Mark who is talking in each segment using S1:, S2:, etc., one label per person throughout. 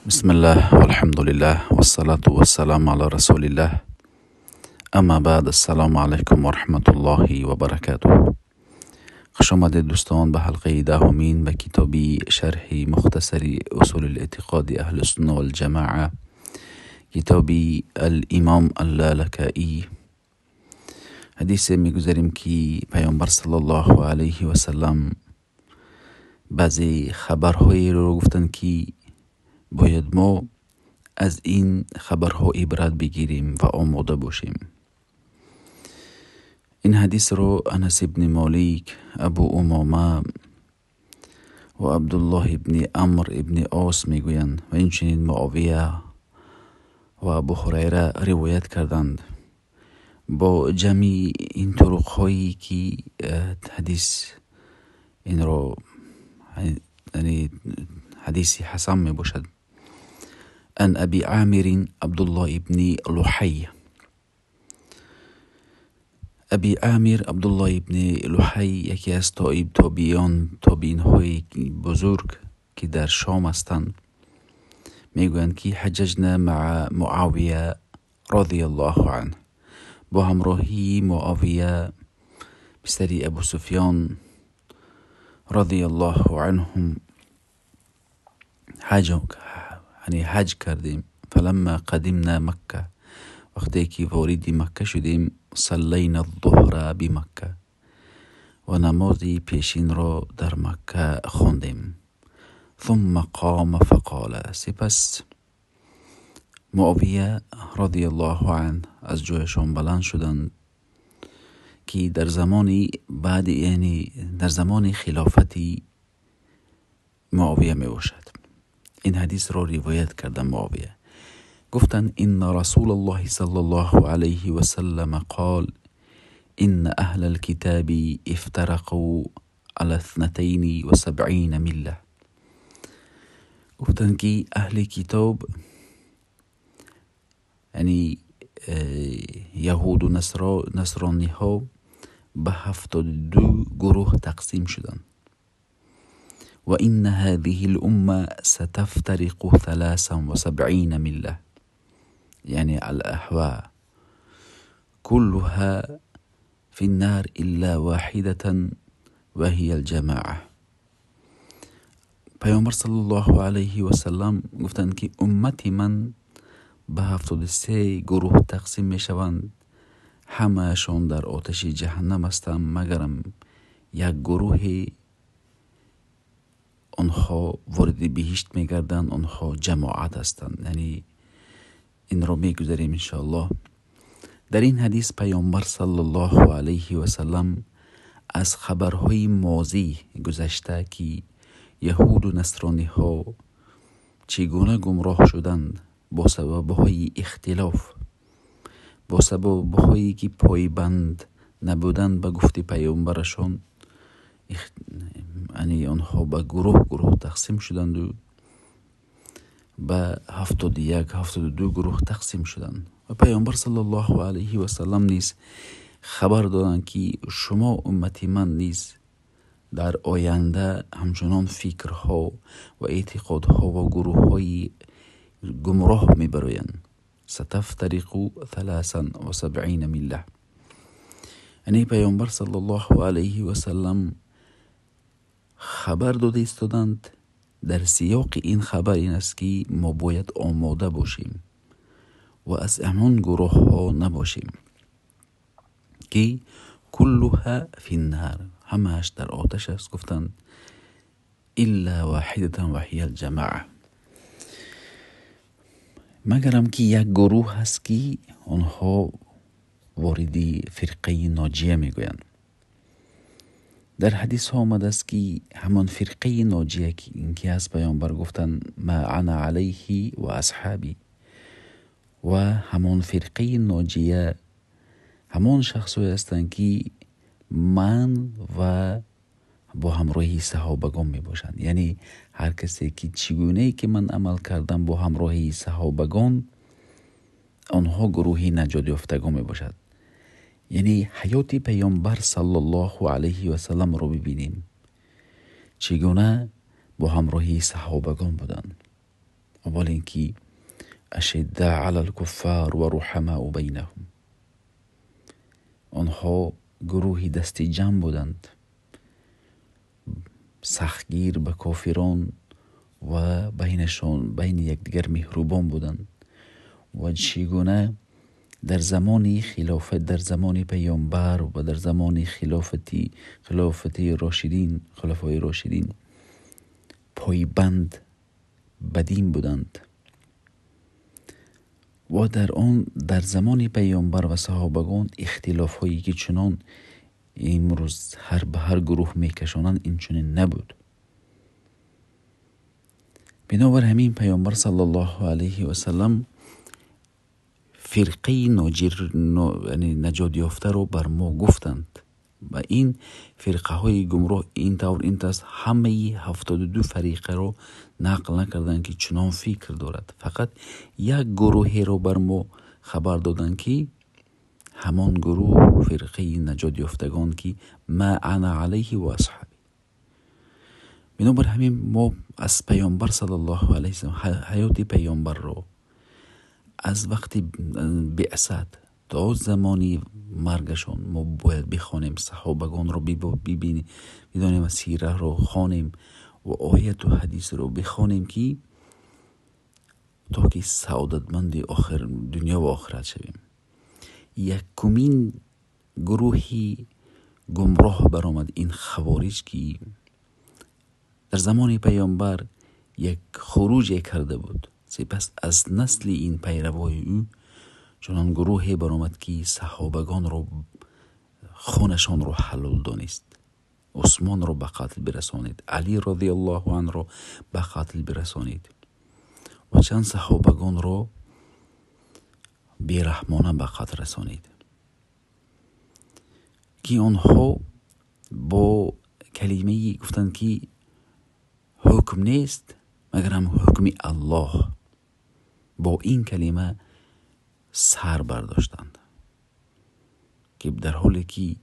S1: بسم الله والحمد لله والصلاة والسلام على رسول الله. اما بعد، السلام علیکم و رحمت الله و برکاته. خوش آمدید دوستان به حلقه دهمین به کتابی شرح مختصری اصول الاعتقاد اهل السنة والجماعه، کتابی الامام اللالکائی. حدیث میگذاریم که پیامبر صلی الله علیه و سلم بعضی خبرهایی رو گفتن که باید ما از این خبرها عبرت بگیریم و آماده باشیم. این حدیث رو انس ابن مالک، ابو امامه و عبدالله ابن عمرو ابن عاص میگویند و اینچنین معاویه و ابو هریره روایت کردند با جمعی این طرق هایی که حدیث این رو یعنی حدیثی حسن می باشد. ان ابی عامر عبدالله ابن لحی. ابی عامر عبدالله ابن لحی یکی از تابعین های بزرگ که در شام هستند میگویند که حججنا مع معاویه رضی الله عنه، با همراهی معاویه پسری ابو سفیان رضی الله عنهم حج کردیم. فلما قدمنا مکه، وقتی که وارد مکه شدیم، صلینا الظهر بمکه، و نمازی پیشین را در مکه خواندیم. ثم قام فقال، سپس معاویه رضی الله عنه از جایشان بلند شدند که در زمان بعد یعنی در زمان خلافتی معاویه می باشد. این حدیث را روایت کرده معاویه. گفتند ان رسول الله صلی الله علیه و سلم قال ان اهل الكتاب افترقوا على 72 مله. گفتند که اهل کتاب یعنی یهود و نصرانی ها به 72 گروه تقسیم شدند. و این هذه الامه ستفترق 73 مله، یعنی الاحواء كلها في النار الا واحده وهي الجماعه. پیامبر صلی الله علیه و سلم گفتند که امت من به 73 گروه تقسیم می شوند، همهشان در آتش جهنم هستند مگرم یک گروه آنها وارد بهشت میگردند، آنها جماعت هستند. یعنی این را میگذاریم انشاءالله. در این حدیث پیامبر صلی الله علیه و سلم از خبرهای ماضی گذشته که یهود و نصرانی ها چگونه گمراه شدند با سبب های اختلاف، با سبب هایی که پایبند نبودند به گفت پیامبرشان، یعنی آنها به گروه تقسیم شدند و به 72 گروه تقسیم شدند. و پیامبر صلی الله علیه و سلم نیز خبر دادند که شما امتی من نیز در آینده همچنان فکرها و اعتقادها و گروه‌های گمراه میبرایند. ستفترق 73 مله. یعنی پیامبر صلی الله علیه و سلم خبر داده ایستادند. در سیاق این خبر این است که ما باید آماده باشیم و از همان گروه ها نباشیم که کلها فی النار، همهش در آتش است. گفتند الا واحده وهی الجماعه، مگرم که یک گروه هست که آنها واردی فرقه ناجیه میگویند. در حدیث ها آمده است که همان فرقه ناجیه که اینکه از پیامبر گفتند ما انا علیه و اصحابی، و همان فرقه ناجیه همان شخصی هستند که من و با همراهی صحابگان می باشند. یعنی هر کسی که چگونه که من عمل کردم با همراهی صحابگان، آنها گروهی نجات یافتگان می باشد. یعنی حیات پیامبر صلی الله علیه و سلم رو ببینیم چگونه با همراهی صحابگان بودند. اول اینکه اشداء علی الکفار و رحماء بینهم، آنها گروهی دست جمع بودند، سختگیر به کافران و بین یکدیگر مهربان بودند و چگونه در زمان خلافت، در زمان پیامبر و در زمان خلافای راشدین پایبند به دین بودند و در زمان پیامبر و صحابگان اختلاف هایی که چنان امروز به هر گروه میکشانند این چنین نبود. بنابر همین پیامبر صلی الله علیه و سلم فرقه یعنی نجات یافته رو بر ما گفتند و این فرقه های گمراه این است همه 72 فریقه رو نقل نکردند که چنان فکر دارد، فقط یک گروه رو بر ما خبر دادند که همان گروه فرقه نجات یافتگان که ما انا علیه و اصحابی. بنابر همین ما از پیامبر صلی الله علیه و سلم حیات پیامبر رو از وقتی بعثت تا زمانی مرگشان ما باید بخوانیم، صحابگان رو ببینیم، بدانیم، سیره رو خوانیم و آیت و حدیث رو بخوانیم که تا که سعادتمند آخر دنیا و آخرت شویم. یکمین گروهی گمراه برآمد این خوارج که در زمان پیامبر یک خروج کرده بود، سپس از نسل این پیروای او چنان گروهی برآمد که صحابگان رو خونشان رو حلال دانست، عثمان رو به قتل برسانید، علی رضی الله عنه رو به قتل برسانید و چند صحابگان رو بیرحمانه به قتل رسانید که آنها با کلمه گفتند که حکم نیست مگر هم حکم الله، با این کلمه سر برداشتند که در حالی که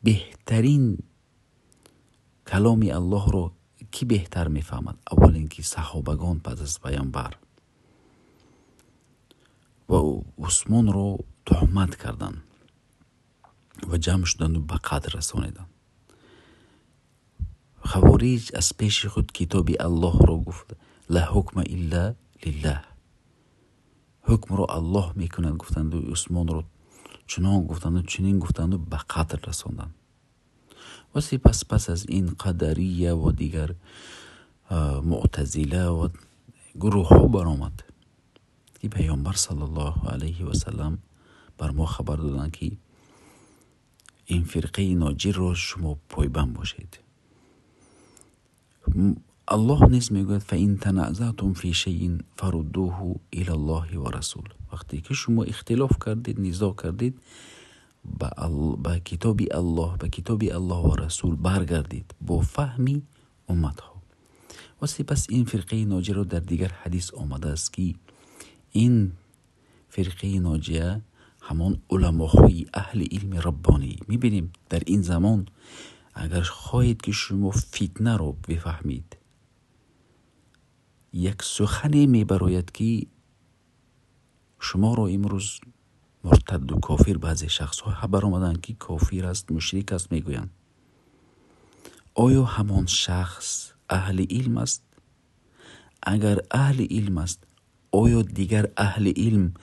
S1: بهترین کلام الله رو کی بهتر میفهمد؟ اول اینکه صحابگان پس از پیامبر و عثمان رو تهمت کردند و جمع شدند و به قتل رسانیدند. خوارج از پیش خود کتاب الله رو گفت لا حکم الا لله، حکم رو الله میکنند گفتند و عثمان رو چنان گفتند و چنین گفتند و به قتل رساندند. و سپس پس از این قدریه و دیگر معتزله و گروه ها برآمد که پیامبر صلی الله علیه و سلم بر ما خبر دادند که این فرقه ناجی رو شما پایبند باشید. الله نیز میگوید فإن تنازعتم فی شیء فردوه الی الله و رسول، وقتی که شما اختلاف کردید، نزاع کردید، به کتاب الله و رسول برگردید با فهمی امتها. و سپس این فرقه ناجی رو در دیگر حدیث آمده است که این فرقه ناجیه همان علماهای اهل علم ربانی. میبینیم در این زمان اگر خواهید که شما فتنه رو بفهمید، یک سخنی میبراید که شما رو امروز مرتد و کافر بعضی شخص ها خبر آمدن که کافر است، مشرک است میگویند. آیا همان شخص اهل علم است؟ اگر اهل علم است، آیا دیگر اهل علم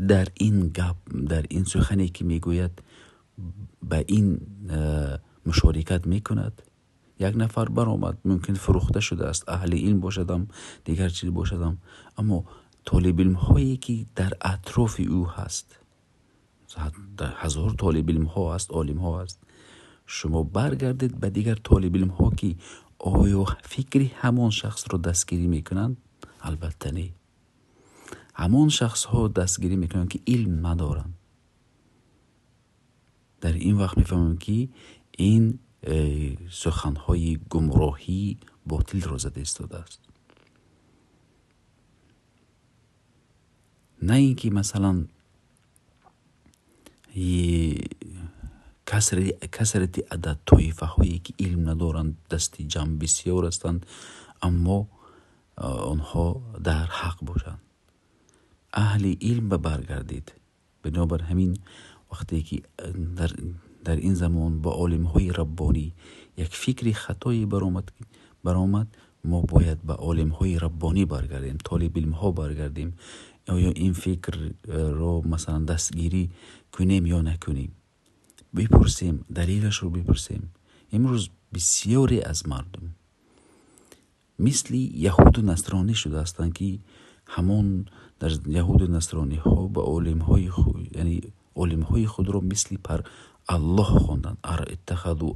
S1: در این گپ، در این سخنی که میگوید به این مشارکت میکند؟ یک نفر برآمد، ممکن فروخته شده است، اهل علم باشدم، دیگر چیز باشدم، اما طالب علم هایی که در اطراف او هست، در هزار طالب علم ها هست، عالم ها هست، شما برگردید به دیگر طالب علم ها که آیا فکری همان شخص رو دستگیری میکنند؟ البته نه. همان شخص ها دستگیری میکنند که علم ندارند. در این وقت میفهمیم که این سخنهای گمراهی باطل را زده ایستاده است. نه اینکه مثلا کسرت عدد طایفه هایی که علم ندارند دستی جمع بسیار هستند، اما آنها در حق باشند. اهل علم برگردید. بنابر همین وقتی که در این زمان با عالم های ربانی یک فکری خطایی برآمد، ما باید به عالم های ربانی برگردیم، طالب علم ها برگردیم، آیا این فکر رو مثلا دستگیری کنیم یا نکنیم، بپرسیم، دلیلش رو بپرسیم. امروز بسیاری از مردم مثل یهود و نصرانی شده هستند که همون در یهود و نصرانی ها به عالم های خود، یعنی عالم های خود رو مثل پر الله خواندند. اتخذوا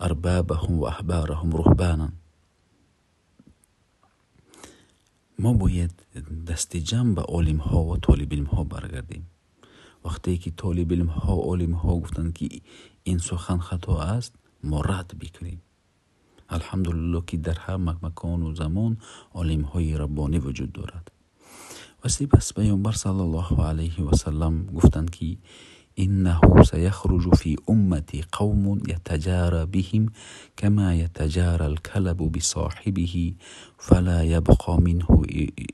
S1: اربابهم و احبارهم رهبانا. ما باید دست جمع به عالم ها و طالب علم ها برگردیم. وقتی که طالب علم ها عالم ها گفتند که این سخن خطا است، ما رد بکنیم. الحمدلله که در هر مکان و زمان عالم های ربانی وجود دارد. و سپس پیامبر صلی الله علیه و سلم گفتند که انه سیخرج فی امتی قوم یتجاری بهم کما یتجاری الکلب بصاحبه فلا یبقى منه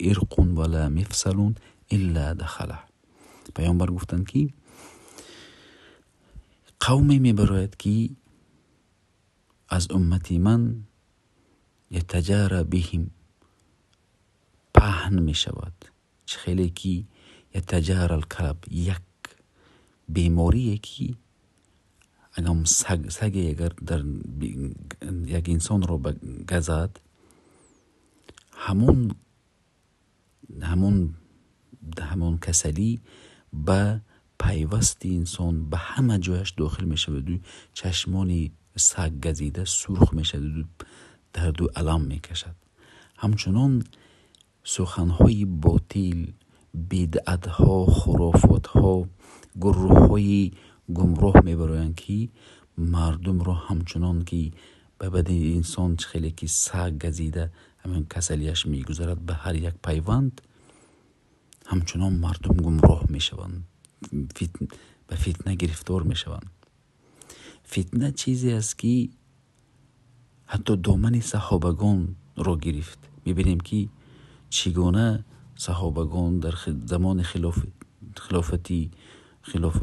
S1: عرق ولا مفصل الا دخله. پیامبر گفتند که قومی میبراید که از امتی من یتجاری بهم پهن می شود. چه خیلی که یتجاری الکلب، یک بیماریه که اگر سگ اگر در یک انسان رو بگزد، همون کسلی به پیوست انسان به همه جایش داخل می شود و چشمان سگ گزیده سرخ می شود و درد و الم می کشد. همچنان سخنهای باطل، بدعتها، خرافاتها، گروههای گمراه میبرند که مردم را همچنان که به بدن انسان خیلی که سگ گزیده همین کسلیش میگذارد به هر یک پیوند، همچنان مردم گمراه میشوند، به فتنه گرفتار میشوند. فتنه چیزی است که حتی دامن صحابگان را گرفت. میبینیم که چگونه صحابگان در زمان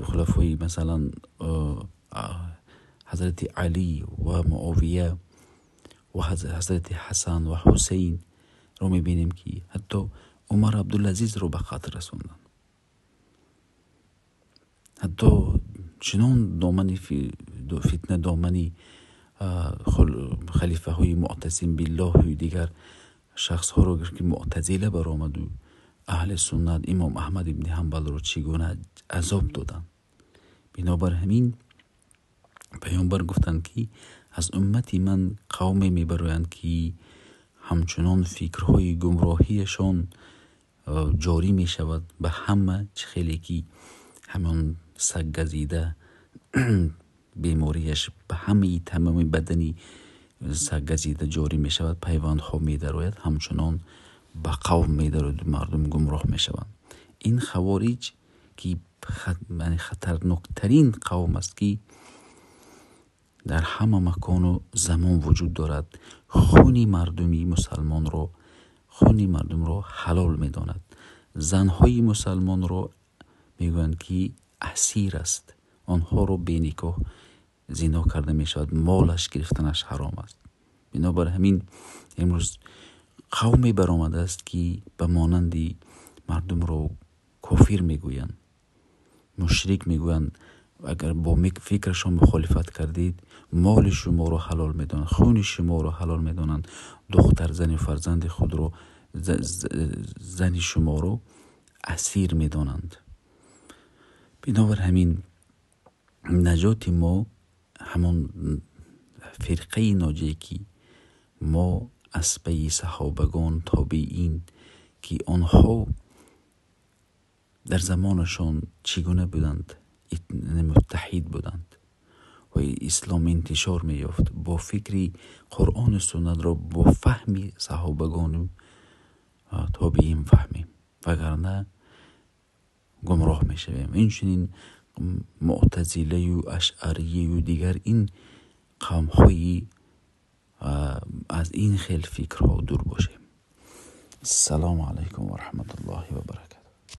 S1: خلافای مثلا حضرت علی و معاویه و حضرت حسن و حسین رو میبینیم که حتی عمر عبدالعزیز رو به قتل رسوندن. حتی چنان فتنه دامنی خلیفه های معتصم بالله و دیگر شخص ها رو که معتزله برآمد و اهل سنت امام احمد ابن حنبل رو چگونه عذاب دادن. بنابر همین پیامبر گفتند که از امتی من قومی میبرند که همچنان فکرهای گمراهیشان جاری می شود به همه، چه خیلی که همون سگ گزیده بیماریش به همه تمام بدنی سگ گزیده جاری می شود، پیوندها می درآید، همچنان به قوم می درآید، مردم گمراه می شوند. این خوارج که خطرناکترین قوم است که در همه مکان و زمان وجود دارد. خون مردم رو حلال می داند. زنهای مسلمان رو میگویند که اسیر است، آنها رو بی نکاح زنا کرده می شود، مالش گرفتنش حرام است. بنابر همین امروز قومی برآمده است که به مانندی مردم رو کافر میگویند، مشرک میگویند. اگر با فکرشان مخالفت کردید مال شما رو حلال میدانند، خون شما رو حلال میدانند، دختر زن و فرزند خود رو، زن شما رو اسیر میدانند. بنابر همین نجات ما همون فرقه ناجی که ما از پی صحابگان تابعین که آنها در زمانشان چگونه بودند، متحد بودند و اسلام انتشار می یافت با فکری قرآن و سنت را با فهمی صحابگان و تابعین فهمیم، وگرنه گمراه می شویم. اینچنین معتزله و اشعریه و دیگر این قوم های از این خیل فکرها دور باشیم. السلام علیکم و رحمت الله.